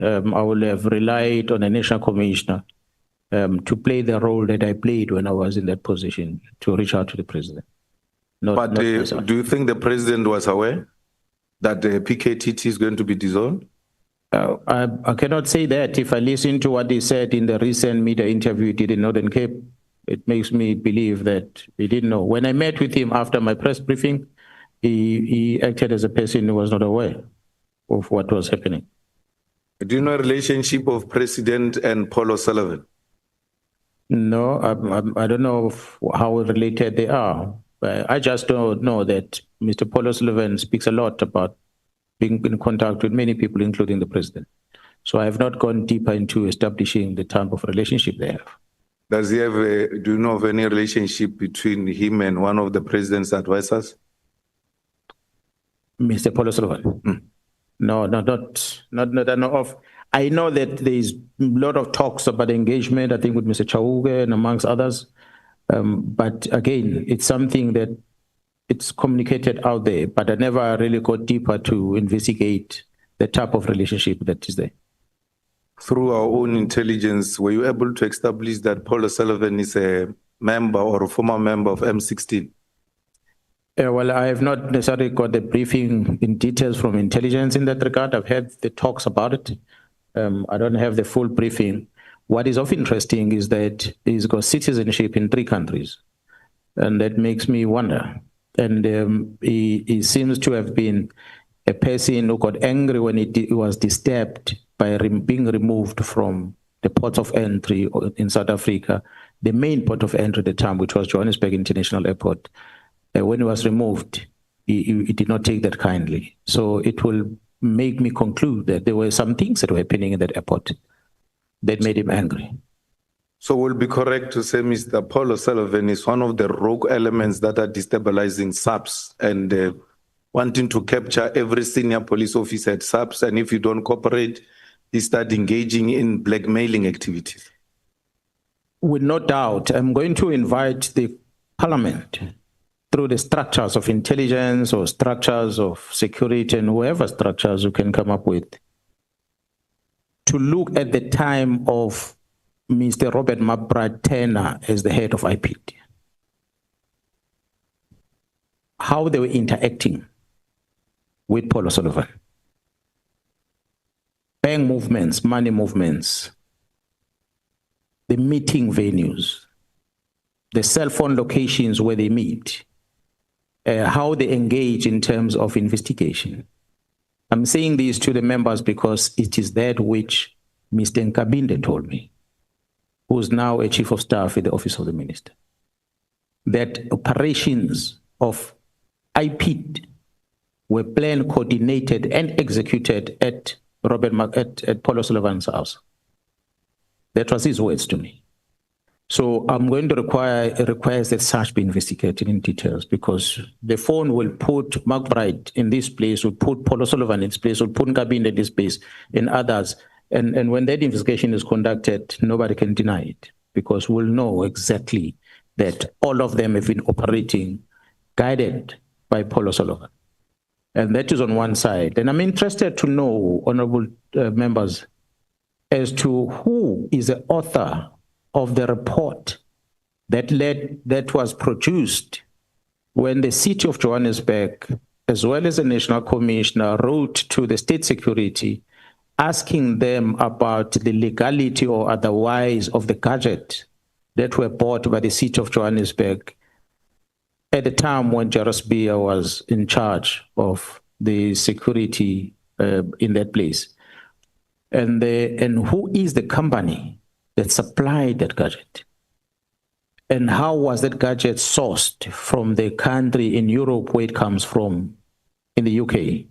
I would have relied on a national commissioner to play the role that I played when I was in that position, to reach out to the president. But do you think the president was aware that the PKTT is going to be dissolved? I cannot say that. If I listen to what he said in the recent media interview he did in Northern Cape, it makes me believe that he didn't know. When I met with him after my press briefing, he acted as a person who was not aware of what was happening. Do you know the relationship of President and Paul O'Sullivan? No, I don't know how related they are. I just don't know that Mr. Paul O'Sullivan speaks a lot about being in contact with many people, including the president. So I have not gone deeper into establishing the type of relationship they have. Does he have do you know of any relationship between him and one of the president's advisors? Mr. Paul O'Sullivan? No, not I know of. I know that there is a lot of talks about engagement, I think, with Mr. Chauke and amongst others. But again, it's something that it's communicated out there, but I never really got deeper to investigate the type of relationship that is there. Through our own intelligence, were you able to establish that Paul O'Sullivan is a member or a former member of M16? Well, I have not necessarily got the briefing in details from intelligence in that regard. I've heard the talks about it. I don't have the full briefing. What is of interesting is that he's got citizenship in 3 countries, and that makes me wonder. And he seems to have been a person who got angry when he was disturbed by being removed from the ports of entry in South Africa, the main port of entry at the time, which was Johannesburg International Airport. When he was removed, he did not take that kindly. So it will make me conclude that there were some things that were happening in that airport that made him angry. So we'll be correct to say Mr. Paul O'Sullivan is one of the rogue elements that are destabilizing SAPS and wanting to capture every senior police officer at SAPS, and if you don't cooperate, he start engaging in blackmailing activities. With no doubt, I'm going to invite the parliament through the structures of intelligence or structures of security and whoever structures you can come up with, to look at the time of Mr. Robert McBride Turner as the head of IPD. How they were interacting with Paul O'Sullivan. Bank movements, money movements, the meeting venues, the cell phone locations where they meet, how they engage in terms of investigation. I'm saying this to the members because it is that which Mr. Nkabinde told me, who's now a chief of staff in the office of the minister, that operations of IPD were planned, coordinated, and executed at Paul O'Sullivan's house. That was his words to me. So I'm going to request that such be investigated in details, because the phone will put McBride in this place, will put Paul O'Sullivan in this place, will put Nkabinde in this place, and others. And when that investigation is conducted, nobody can deny it, because we'll know exactly that all of them have been operating, guided by Paul O'Sullivan. And that is on one side. And I'm interested to know, honorable members, as to who is the author of the report that was produced when the city of Johannesburg, as well as the National Commissioner, wrote to the State Security asking them about the legality or otherwise of the gadget that were bought by the city of Johannesburg at the time when Jairus Bia was in charge of the security in that place. And who is the company that supplied that gadget? And how was that gadget sourced from the country in Europe where it comes from, in the UK?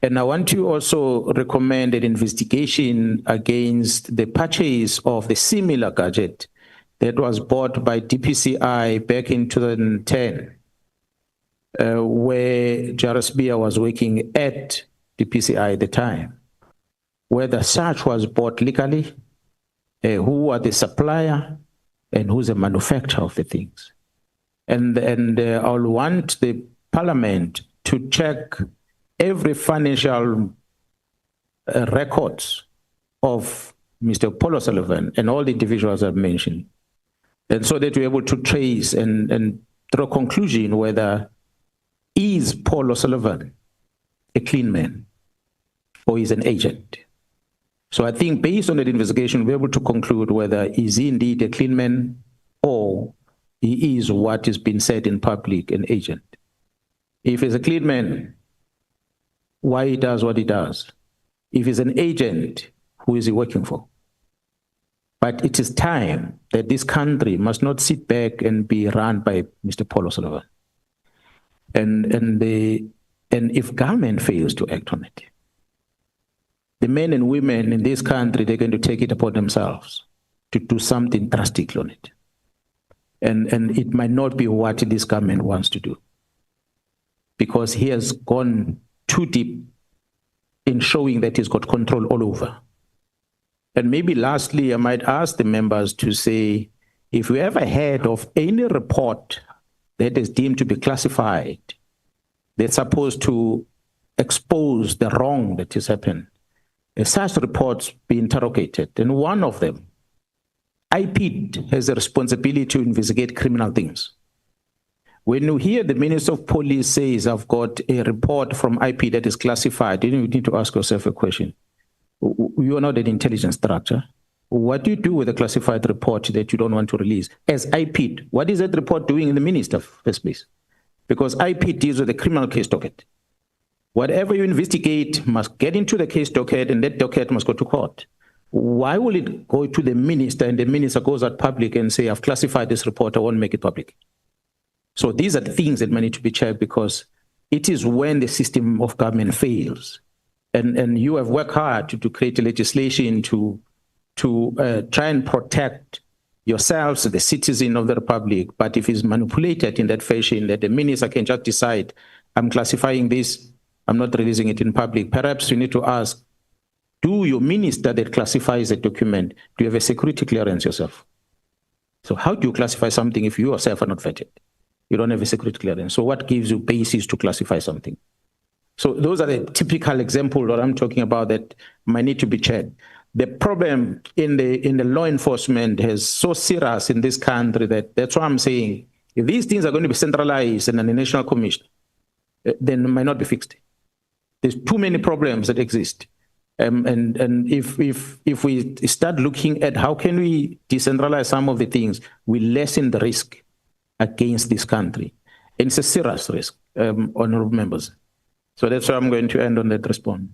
And I want to also recommend an investigation against the purchase of the similar gadget that was bought by DPCI back in 2010, where Jairus Bia was working at DPCI at the time, whether such was bought legally, who are the supplier, and who's the manufacturer of the things. And I'll want the parliament to check every financial records of Mr. Paul O'Sullivan and all the individuals I've mentioned. And so that we're able to trace and draw a conclusion whether is Paul O'Sullivan a clean man or is an agent. So I think based on that investigation, we're able to conclude whether is he indeed a clean man or he is what is being said in public, an agent. If he's a clean man, why he does what he does? If he's an agent, who is he working for? But it is time that this country must not sit back and be run by Mr. Paul O'Sullivan. And if government fails to act on it, the men and women in this country, they're going to take it upon themselves to do something drastic on it. And it might not be what this government wants to do, because he has gone too deep in showing that he's got control all over. And maybe lastly, I might ask the members to say, if we ever heard of any report that is deemed to be classified, that's supposed to expose the wrong that has happened, such reports be interrogated. And one of them, IPID has a responsibility to investigate criminal things. When you hear the Minister of Police says, I've got a report from IPID that is classified, then you need to ask yourself a question. You are not an intelligence structure. What do you do with a classified report that you don't want to release? As IPID, what is that report doing in the Minister first place? Because IPID deals with the criminal case docket. Whatever you investigate must get into the case docket, and that docket must go to court. Why will it go to the minister and the minister goes out public and say, I've classified this report, I won't make it public? So these are the things that might need to be checked, because it is when the system of government fails. And you have worked hard to create a legislation to try and protect yourselves, the citizen of the republic. But if it's manipulated in that fashion, that the minister can just decide, I'm classifying this, I'm not releasing it in public, perhaps you need to ask, do your minister that classifies a document, do you have a security clearance yourself? So how do you classify something if you yourself are not vetted? You don't have a security clearance. So what gives you basis to classify something? So those are the typical examples that I'm talking about that might need to be checked. The problem in the law enforcement is so serious in this country that's why I'm saying, if these things are going to be centralized in a national commission, then it might not be fixed. There's too many problems that exist. And if we start looking at how can we decentralize some of the things, we lessen the risk against this country. And it's a serious risk, honorable members. So that's why I'm going to end on that response.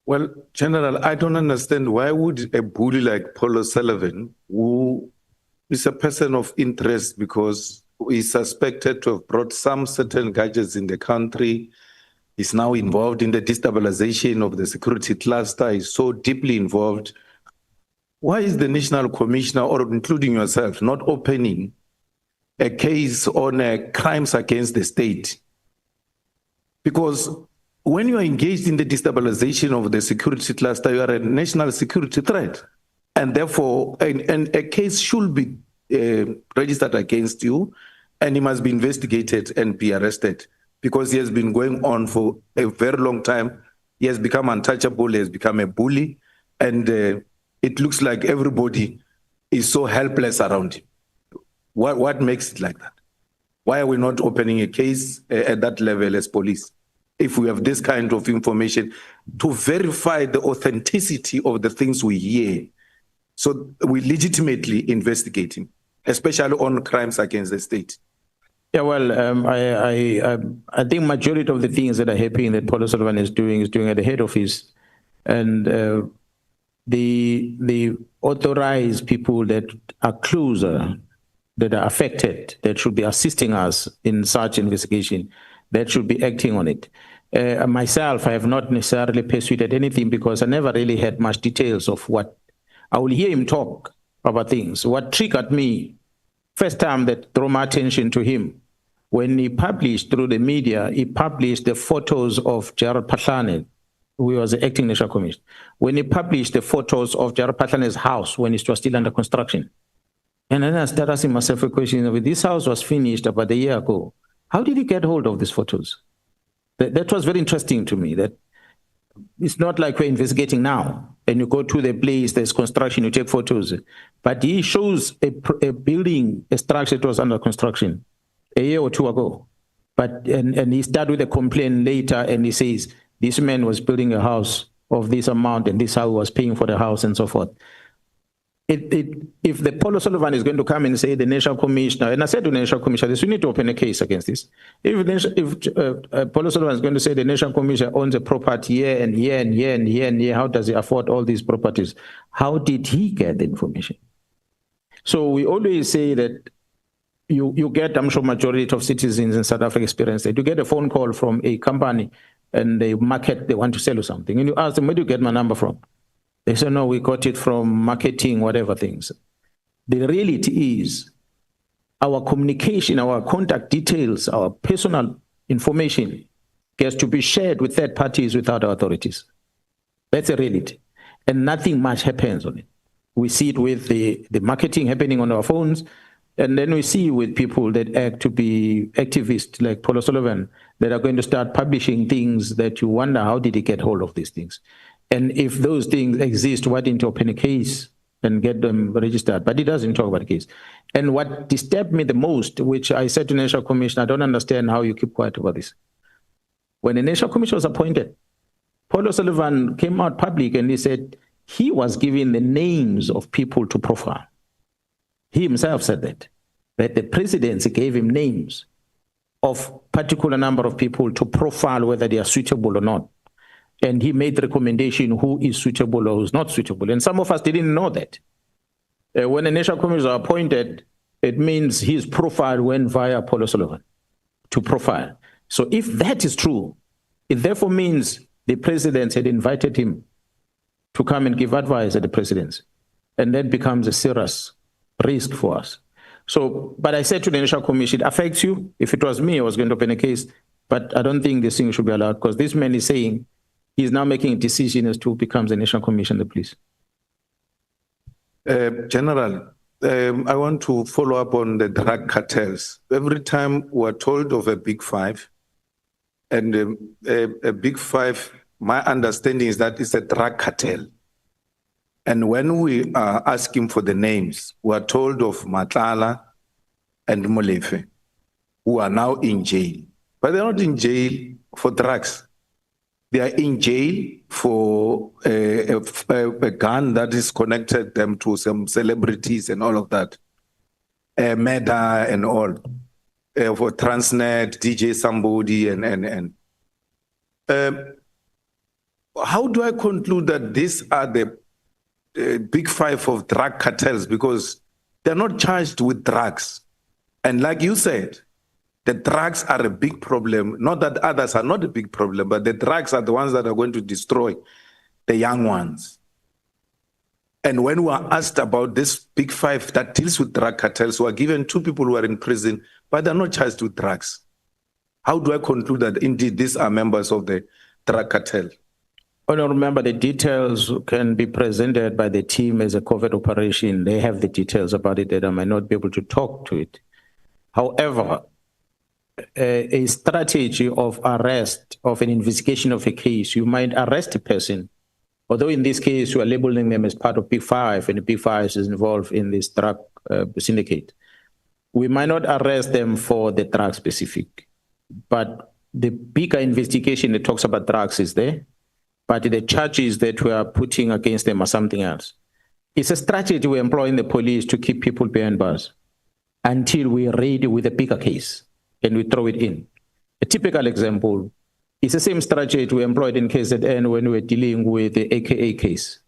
Well, General, I don't understand why would a bully like Paul O'Sullivan, who is a person of interest because he's suspected to have brought some certain gadgets in the country, is now involved in the destabilization of the security cluster, is so deeply involved. Why is the National Commissioner, or including yourself, not opening a case on crimes against the state? Because when you are engaged in the destabilization of the security cluster, you are a national security threat. And therefore, a case should be registered against you, and he must be investigated and be arrested, because he has been going on for a very long time. He has become untouchable, he has become a bully, and it looks like everybody is so helpless around him. What makes it like that? Why are we not opening a case at that level as police, if we have this kind of information to verify the authenticity of the things we hear, so we legitimately investigate him, especially on crimes against the state? Yeah, well, I think majority of the things that are happening that Paul O'Sullivan is doing at the head office, and the authorized people that are closer, that are affected, that should be assisting us in such investigation, that should be acting on it. Myself, I have not necessarily pursued anything because I never really had much details of what. I will hear him talk about things. What triggered me, first time that drew my attention to him, when he published through the media, he published the photos of Gerald Patlane, who was the acting national commissioner. When he published the photos of Gerald Patlane's house when it was still under construction. And then I started asking myself a question, this house was finished about a year ago. How did he get hold of these photos? That was very interesting to me, that it's not like we're investigating now. and you go to the place, there's construction, you take photos. But he shows a building, a structure that was under construction a year or two ago. But and he started with a complaint later, and he says this man was building a house of this amount, and this is how he was paying for the house and so forth. If the Paul O'Sullivan is going to come and say the National Commissioner, and I said to the National Commissioner, this, we need to open a case against this. If Paul O'Sullivan is going to say the National Commissioner owns a property here and here and here and here and here, how does he afford all these properties? How did he get the information? So we always say that you get, I'm sure majority of citizens in South Africa experience that you get a phone call from a company and they market, they want to sell you something. And you ask them, where do you get my number from? They say, no, we got it from marketing, whatever things. The reality is our communication, our contact details, our personal information gets to be shared with third parties without our authorities. That's a reality. And nothing much happens on it. We see it with the marketing happening on our phones. And then we see with people that act to be activists like Paul O'Sullivan that are going to start publishing things that you wonder, how did he get hold of these things? And if those things exist, why didn't you open a case and get them registered? But he doesn't talk about the case. And what disturbed me the most, which I said to the National Commission, I don't understand how you keep quiet about this. When the National Commission was appointed, Paul O'Sullivan came out public and he said he was given the names of people to profile. He himself said that the presidency gave him names of particular number of people to profile whether they are suitable or not. And he made the recommendation who is suitable or who's not suitable. And some of us didn't know that. When a national commission is appointed, it means his profile went via Paul O'Sullivan to profile. So if that is true, it therefore means the president had invited him to come and give advice at the presidency. And that becomes a serious risk for us. So, but I said to the National Commission, it affects you. If it was me, I was going to open a case, but I don't think this thing should be allowed because this man is saying he's now making a decision as to who becomes the National Commissioner, please. General, I want to follow up on the drug cartels. Every time we're told of a big five, and a big five, my understanding is that it's a drug cartel. And when we are asking for the names, we are told of Matlala and Molefe, who are now in jail. But they're not in jail for drugs. They are in jail for a gun that is connected them to some celebrities and all of that. Meta and all. For Transnet, DJ somebody and. How do I conclude that these are the big five of drug cartels? Because they're not charged with drugs. And like you said, the drugs are a big problem. Not that others are not a big problem, but the drugs are the ones that are going to destroy the young ones. And when we are asked about this big five that deals with drug cartels, we are given two people who are in prison, but they're not charged with drugs. How do I conclude that indeed these are members of the drug cartel? Well, remember, the details can be presented by the team as a covert operation. They have the details about it that I might not be able to talk to it. However, a strategy of arrest, of an investigation of a case, you might arrest a person, although in this case you are labeling them as part of Big Five, and the Big Five is involved in this drug syndicate. We might not arrest them for the drug specific, but the bigger investigation that talks about drugs is there, but the charges that we are putting against them are something else. It's a strategy we employ in the police to keep people behind bars until we are ready with a bigger case and we throw it in. A typical example is the same strategy we employed in KZN when we were dealing with the AKA case.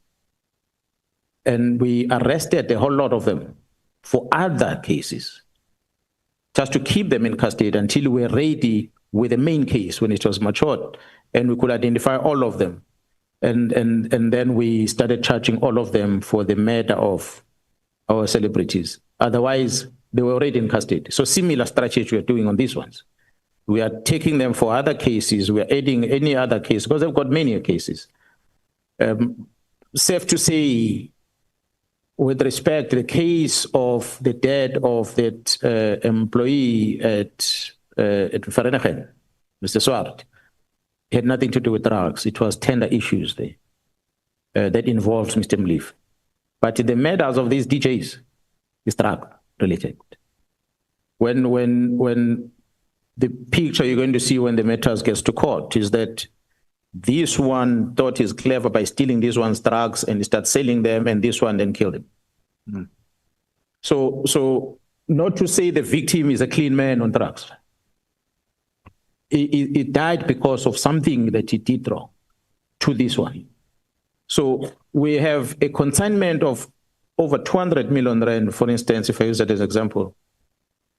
And we arrested a whole lot of them for other cases, just to keep them in custody until we were ready with the main case when it was matured and we could identify all of them. And then we started charging all of them for the murder of our celebrities. Otherwise, they were already in custody. So similar strategy we're doing on these ones. We are taking them for other cases. We are adding any other case because they've got many cases. Safe to say, with respect to the case of the death of that employee at Vereeniging, Mr. Swart, it had nothing to do with drugs. It was tender issues there. that involves Mr. Mleef. But the matters of these DJs is drug related. When the picture you're going to see when the matters gets to court is that this one thought he's clever by stealing this one's drugs and he starts selling them, and this one then killed him. Mm. So not to say the victim is a clean man on drugs. He died because of something that he did wrong to this one. So we have a consignment of over 200 million rand, for instance, if I use that as an example.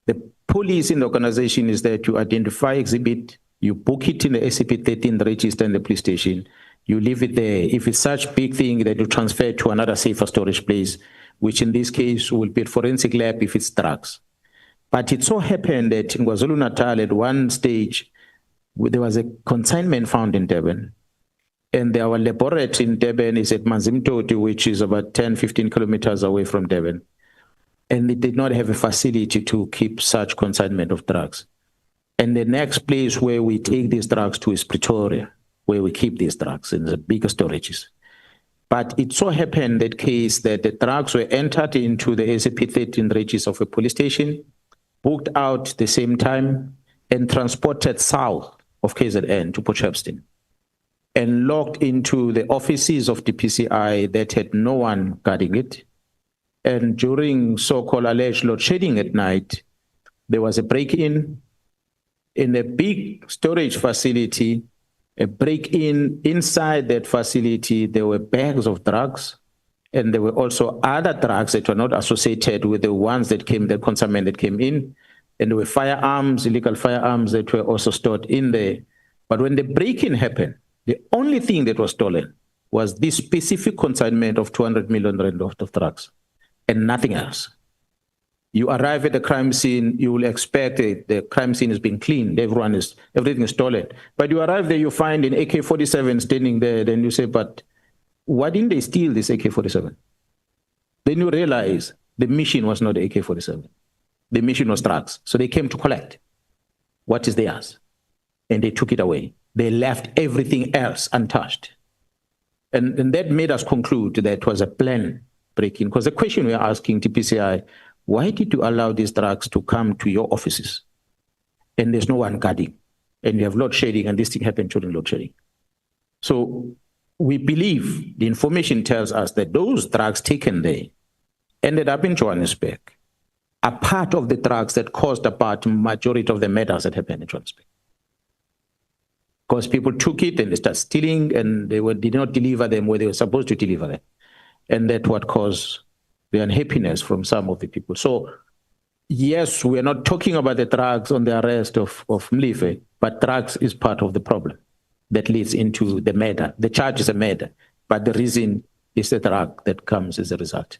The police in the organization is there to identify exhibit, you book it in the SCP-13 register in the police station, you leave it there. If it's such big thing that you transfer to another safer storage place, which in this case will be a forensic lab if it's drugs. But it so happened that in KwaZulu-Natal at one stage, there was a consignment found in Durban. And our laboratory in Durban is at Manzimtoti, which is about 10, 15 kilometers away from Durban. And they did not have a facility to keep such consignment of drugs. And the next place where we take these drugs to is Pretoria, where we keep these drugs in the bigger storages. But it so happened that case that the drugs were entered into the SCP-13 register of a police station, booked out the same time, and transported south of KZN to Port Shepstone, and locked into the offices of the PCI that had no one guarding it. And during so-called alleged load shedding at night, there was a break-in a big storage facility, a break-in inside that facility. There were bags of drugs, and there were also other drugs that were not associated with the ones that came, the consignment that came in. And there were firearms, illegal firearms that were also stored in there. But when the break-in happened, the only thing that was stolen was this specific consignment of 200 million rand of drugs and nothing else. You arrive at the crime scene, you will expect the crime scene is being cleaned, everything is stolen. But you arrive there, you find an AK-47 standing there, then you say, but why didn't they steal this AK-47? Then you realize the mission was not the AK-47. The mission was drugs. So they came to collect what is theirs, and they took it away. They left everything else untouched. And that made us conclude that it was a plan break-in. Because the question we are asking TPCI, why did you allow these drugs to come to your offices? And there's no one guarding. And you have load shedding, and this thing happened during load shedding. So we believe the information tells us that those drugs taken there ended up in Johannesburg, are part of the drugs that caused about majority of the murders that happened in Johannesburg. Because people took it and they started stealing, and they did not deliver them where they were supposed to deliver them. And that's what caused the unhappiness from some of the people. So yes, we are not talking about the drugs on the arrest of Mleef, but drugs is part of the problem that leads into the murder. The charge is a murder, but the reason is the drug that comes as a result.